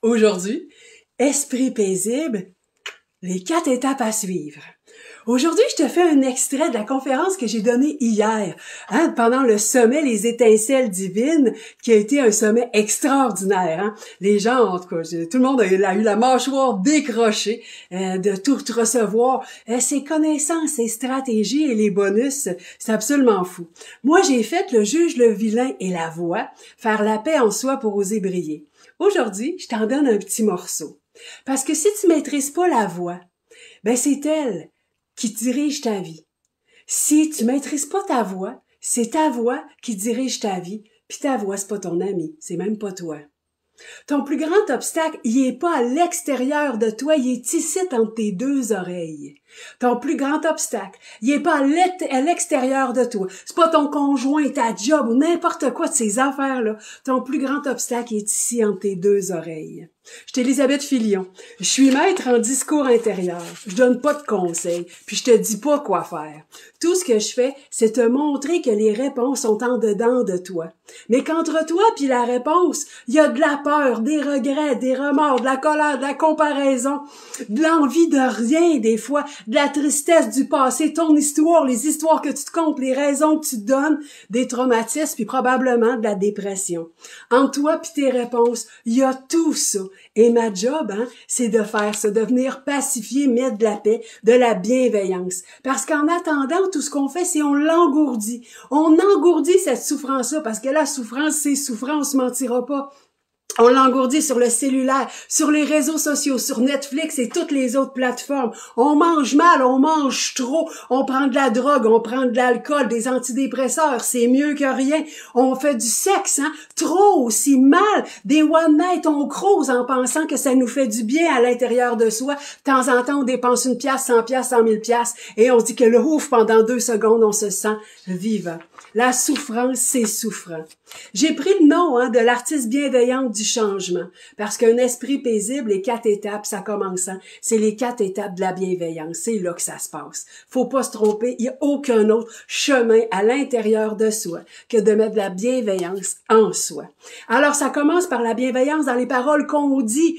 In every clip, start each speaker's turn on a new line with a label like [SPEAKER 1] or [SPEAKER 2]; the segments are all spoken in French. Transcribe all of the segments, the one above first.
[SPEAKER 1] Aujourd'hui, esprit paisible, les 4 étapes à suivre. Aujourd'hui, je te fais un extrait de la conférence que j'ai donnée hier, pendant le sommet Les Étincelles Divines, qui a été un sommet extraordinaire. Les gens, en tout cas, tout le monde a eu la mâchoire décrochée de tout recevoir. Ses connaissances, ses stratégies et les bonus, c'est absolument fou. Moi, j'ai fait le juge, le vilain et la voix, faire la paix en soi pour oser briller. Aujourd'hui, je t'en donne un petit morceau. Parce que si tu maîtrises pas la voix, ben c'est elle qui dirige ta vie. Si tu maîtrises pas ta voix, c'est ta voix qui dirige ta vie, puis ta voix, c'est pas ton ami, c'est même pas toi. Ton plus grand obstacle, il est pas à l'extérieur de toi, il est ici entre tes deux oreilles. Ton plus grand obstacle, il est pas à l'extérieur de toi. C'est pas ton conjoint, ta job ou n'importe quoi de ces affaires-là. Ton plus grand obstacle est ici entre tes deux oreilles. Je suis Élisabeth Filion. Je suis maître en discours intérieur. Je donne pas de conseils, puis je te dis pas quoi faire. Tout ce que je fais, c'est te montrer que les réponses sont en dedans de toi. Mais qu'entre toi puis la réponse, il y a de la peur, des regrets, des remords, de la colère, de la comparaison, de l'envie de rien des fois, de la tristesse du passé, ton histoire, les histoires que tu te comptes, les raisons que tu te donnes, des traumatismes puis probablement de la dépression. En toi puis tes réponses, il y a tout ça. Et ma job, c'est de faire ça, de venir pacifier, mettre de la paix, de la bienveillance. Parce qu'en attendant, tout ce qu'on fait, c'est on l'engourdit. On engourdit cette souffrance-là, parce que la souffrance, c'est souffrance, on mentira pas. On l'engourdit sur le cellulaire, sur les réseaux sociaux, sur Netflix et toutes les autres plateformes. On mange mal, on mange trop, on prend de la drogue, on prend de l'alcool, des antidépresseurs, c'est mieux que rien. On fait du sexe, trop aussi mal. Des one night, on crouse en pensant que ça nous fait du bien à l'intérieur de soi. De temps en temps, on dépense 1 pièce, 100 pièces, 100 000 pièces et on se dit que le ouf, pendant 2 secondes, on se sent vivant. La souffrance, c'est souffrant. J'ai pris le nom de l'artiste bienveillante du changement, parce qu'un esprit paisible, les 4 étapes, ça commence, c'est les 4 étapes de la bienveillance, c'est là que ça se passe. Faut pas se tromper, il n'y a aucun autre chemin à l'intérieur de soi que de mettre de la bienveillance en soi. Alors ça commence par la bienveillance dans les paroles qu'on dit,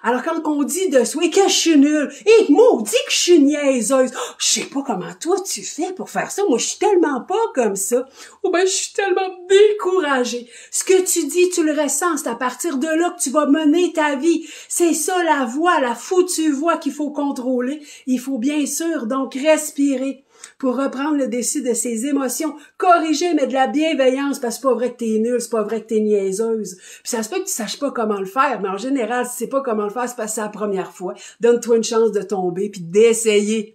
[SPEAKER 1] Alors quand on dit de soi, que je suis nulle, et maudit que je suis niaiseuse, je sais pas comment toi tu fais pour faire ça, moi je suis tellement pas comme ça, ou ben je suis tellement découragée. Ce que tu dis, tu le ressens, c'est à partir de là que tu vas mener ta vie. C'est ça la voix, la foutue voix qu'il faut contrôler. Il faut bien sûr donc respirer pour reprendre le dessus de ses émotions, corriger, mais de la bienveillance, parce que c'est pas vrai que t'es nulle, c'est pas vrai que t'es niaiseuse. Puis ça se peut que tu saches pas comment le faire, mais en général, si tu sais pas comment le faire, c'est parce que c'est la première fois. Donne-toi une chance de tomber, puis d'essayer.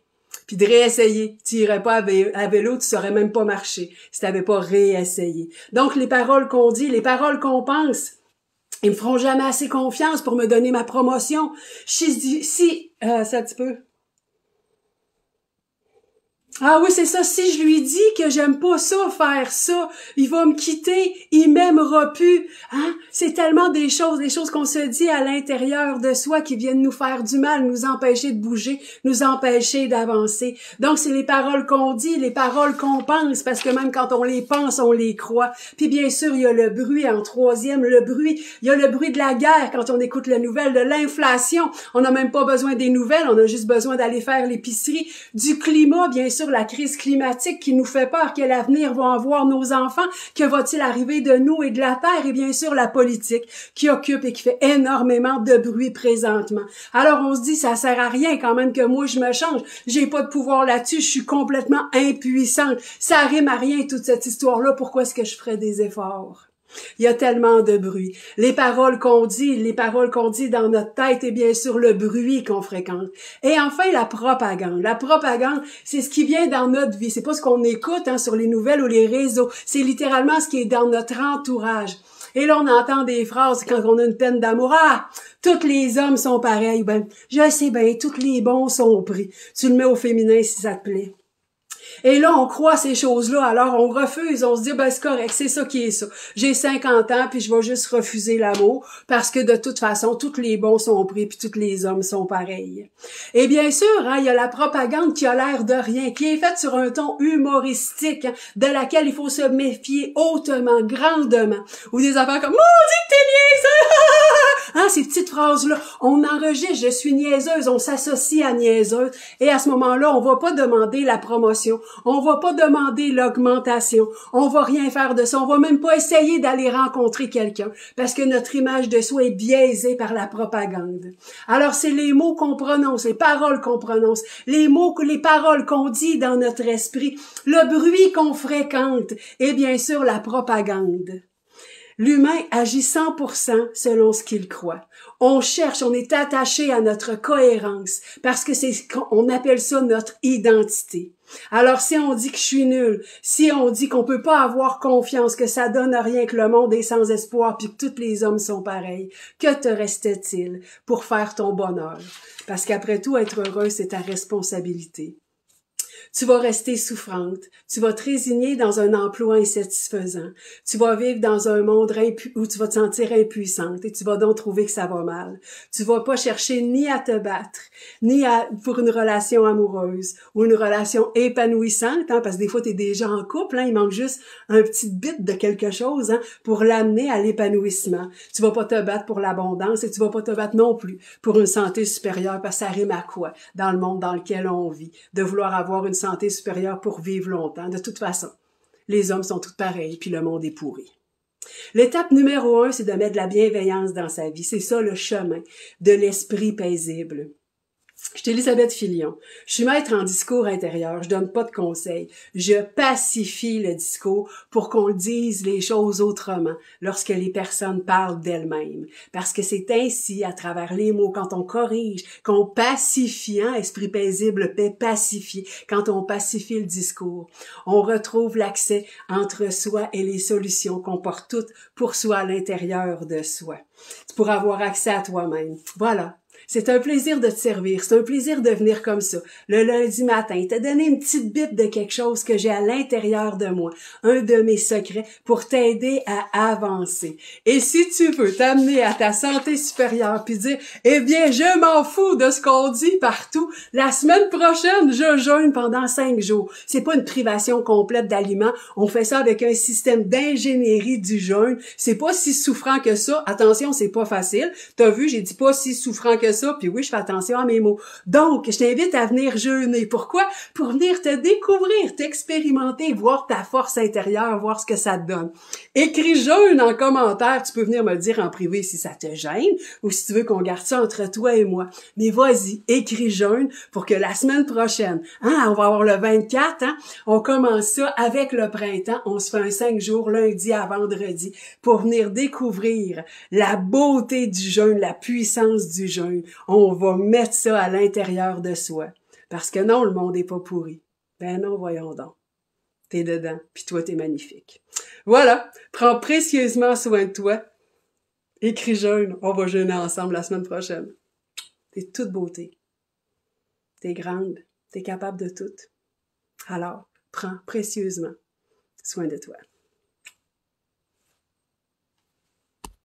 [SPEAKER 1] Puis de réessayer. Tu irais pas à vélo, tu saurais même pas marcher si t'avais pas réessayé. Donc, les paroles qu'on dit, les paroles qu'on pense, ils me feront jamais assez confiance pour me donner ma promotion. Ça un petit peu. Ah oui, c'est ça. Si je lui dis que j'aime pas ça, faire ça, il va me quitter, il m'aimera plus. C'est tellement des choses qu'on se dit à l'intérieur de soi qui viennent nous faire du mal, nous empêcher de bouger, nous empêcher d'avancer. Donc, c'est les paroles qu'on dit, les paroles qu'on pense, parce que même quand on les pense, on les croit. Puis bien sûr, il y a le bruit en troisième, il y a le bruit de la guerre quand on écoute les nouvelles, de l'inflation. On n'a même pas besoin des nouvelles, on a juste besoin d'aller faire l'épicerie, du climat, bien sûr, la crise climatique qui nous fait peur, quel avenir vont avoir nos enfants, que va-t-il arriver de nous et de la Terre, et bien sûr la politique qui occupe et qui fait énormément de bruit présentement. Alors on se dit, ça sert à rien quand même que moi je me change, j'ai pas de pouvoir là-dessus, je suis complètement impuissante, ça rime à rien toute cette histoire-là, pourquoi est-ce que je ferais des efforts? Il y a tellement de bruit. Les paroles qu'on dit dans notre tête et bien sûr le bruit qu'on fréquente. Et enfin, la propagande. La propagande, c'est ce qui vient dans notre vie. C'est pas ce qu'on écoute sur les nouvelles ou les réseaux. C'est littéralement ce qui est dans notre entourage. Et là, on entend des phrases quand on a une peine d'amour. Tous les hommes sont pareils. Ben, je sais bien, tous les bons sont pris. Tu le mets au féminin si ça te plaît. Et là, on croit ces choses-là, alors on refuse, on se dit, c'est correct, c'est ça qui est ça. J'ai 50 ans, puis je vais juste refuser l'amour, parce que de toute façon, tous les bons sont pris, puis tous les hommes sont pareils. Et bien sûr, il y a la propagande qui a l'air de rien, qui est faite sur un ton humoristique, de laquelle il faut se méfier hautement, grandement. Ou des affaires comme, maudit que t'es niaiseux! ces petites phrases-là, on enregistre, je suis niaiseuse, on s'associe à niaiseuse, et à ce moment-là, on va pas demander la promotion, on va pas demander l'augmentation, on va rien faire de ça, on va même pas essayer d'aller rencontrer quelqu'un, parce que notre image de soi est biaisée par la propagande. Alors, c'est les mots qu'on prononce, les paroles qu'on prononce, les paroles qu'on dit dans notre esprit, le bruit qu'on fréquente, et bien sûr, la propagande. L'humain agit 100% selon ce qu'il croit. On cherche, on est attaché à notre cohérence parce que on appelle ça notre identité. Alors si on dit que je suis nul, si on dit qu'on peut pas avoir confiance, que ça donne rien, que le monde est sans espoir puis que tous les hommes sont pareils, que te reste-t-il pour faire ton bonheur? Parce qu'après tout, être heureux, c'est ta responsabilité. Tu vas rester souffrante, tu vas te résigner dans un emploi insatisfaisant, tu vas vivre dans un monde où tu vas te sentir impuissante et tu vas donc trouver que ça va mal. Tu vas pas chercher ni à te battre, pour une relation amoureuse ou une relation épanouissante, hein, parce que des fois tu es déjà en couple, hein, il manque juste un petit bit de quelque chose, hein, pour l'amener à l'épanouissement. Tu vas pas te battre pour l'abondance et tu vas pas te battre non plus pour une santé supérieure, parce que ça rime à quoi dans le monde dans lequel on vit, de vouloir avoir une santé supérieure pour vivre longtemps. De toute façon, les hommes sont tous pareils, puis le monde est pourri. L'étape numéro 1, c'est de mettre de la bienveillance dans sa vie. C'est ça le chemin de l'esprit paisible. Je suis Elisabeth Filion. Je suis maître en discours intérieur. Je donne pas de conseils. Je pacifie le discours pour qu'on dise les choses autrement lorsque les personnes parlent d'elles-mêmes. Parce que c'est ainsi, à travers les mots, quand on corrige, qu'on pacifie, hein, esprit paisible, paix pacifié, quand on pacifie le discours, on retrouve l'accès entre soi et les solutions qu'on porte toutes pour soi à l'intérieur de soi. Pour avoir accès à toi-même. Voilà. C'est un plaisir de te servir, c'est un plaisir de venir comme ça, le lundi matin, te donner une petite bite de quelque chose que j'ai à l'intérieur de moi, un de mes secrets pour t'aider à avancer. Et si tu veux t'amener à ta santé supérieure puis dire, eh bien, je m'en fous de ce qu'on dit partout, la semaine prochaine, je jeûne pendant 5 jours. C'est pas une privation complète d'aliments, on fait ça avec un système d'ingénierie du jeûne. C'est pas si souffrant que ça, attention, c'est pas facile. T'as vu, j'ai dit pas si souffrant que ça, puis oui, je fais attention à mes mots. Donc, je t'invite à venir jeûner. Pourquoi? Pour venir te découvrir, t'expérimenter, voir ta force intérieure, voir ce que ça te donne. Écris jeûne en commentaire. Tu peux venir me le dire en privé si ça te gêne ou si tu veux qu'on garde ça entre toi et moi. Mais vas-y, écris jeûne pour que la semaine prochaine, hein, on va avoir le 24, hein, on commence ça avec le printemps. On se fait un 5 jours lundi à vendredi pour venir découvrir la beauté du jeûne, la puissance du jeûne. On va mettre ça à l'intérieur de soi. Parce que non, le monde est pas pourri. Ben non, voyons donc. T'es dedans, puis toi, t'es magnifique. Voilà, prends précieusement soin de toi. Écris jeûne, on va jeûner ensemble la semaine prochaine. T'es toute beauté. T'es grande, t'es capable de tout. Alors, prends précieusement soin de toi.